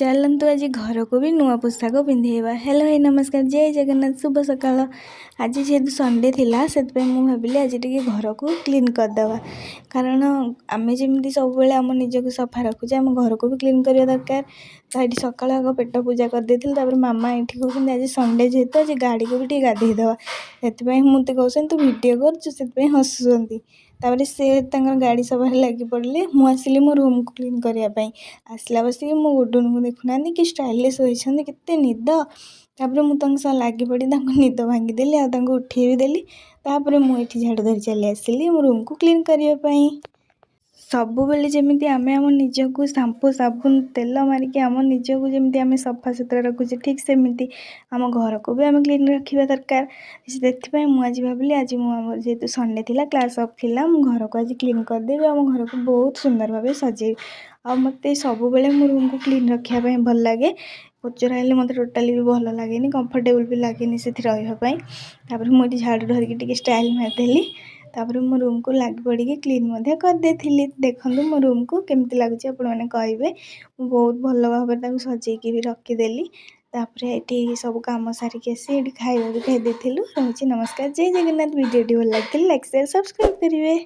चलतु आज घर को भी नुआ पोशाक पिंधेवा। हेलो हाय नमस्कार, जय जगन्नाथ, शुभ सकाल। आज जेहेतु संडे थिला से भाविली आज टे घर को क्लीन करदे, कारण आम जमी सब आम निजक सफा रखुचे आम घर को भी क्लीन करवा दरकार। तो ये सकाल आग पेट पूजा कर देती, मामा ये कहते आज संडे जेहेतु आज गाड़ी को भी गाधेदवा, से मुझे कहते तू भिडियो कर हसुँच। तापर से गाड़ी सफार लगी पड़े, मुझे मो रूम को क्लीन करने आसला बस मो गुडुन को देखुना कि स्टाइलिश होती केते निद। तापर मुझे लगी पड़ी निद भांगीदेली उठे भी देली। तापर मुझे झाड़ू धरी चली आसली मो रूम को क्लीन करने। सब बेले जमी आम निजक शैम्पू साबुन तेल मारिक आम निजक जमी आम सफा सुतरा रखुचे, ठीक सेमती आम घर को भी आम क्लीन रखा दरकार। से मुझे भाविली आज जेहेतु संडे थिला क्लास ऑफ थिला घर को आज क्लीन करदेवी, आम घर को बहुत सुंदर भाव सजे। आ मत सब बेले मो रूम को क्लीन रखापी भल लगे। पोचर हेल्ले मत टोटाली भी भल लगे, कंफर्टेबल भी लगे से रही। मुझे झाड़ू धरिकी स्टाइल मारिदेली। तापर मो रूम को लगी पड़ी क्लीन करदे। देखो मो रूम को केमती लगुच आपने कहे। बहुत भल भाव सजेकी भी रखीदेली। तापर ये सब कम सारिकी आसी खाଇବା भी खाई। रही नमस्कार, जय जगन्नाथ। वीडियो भल लगे लाइक शेयर सब्सक्राइब करेंगे।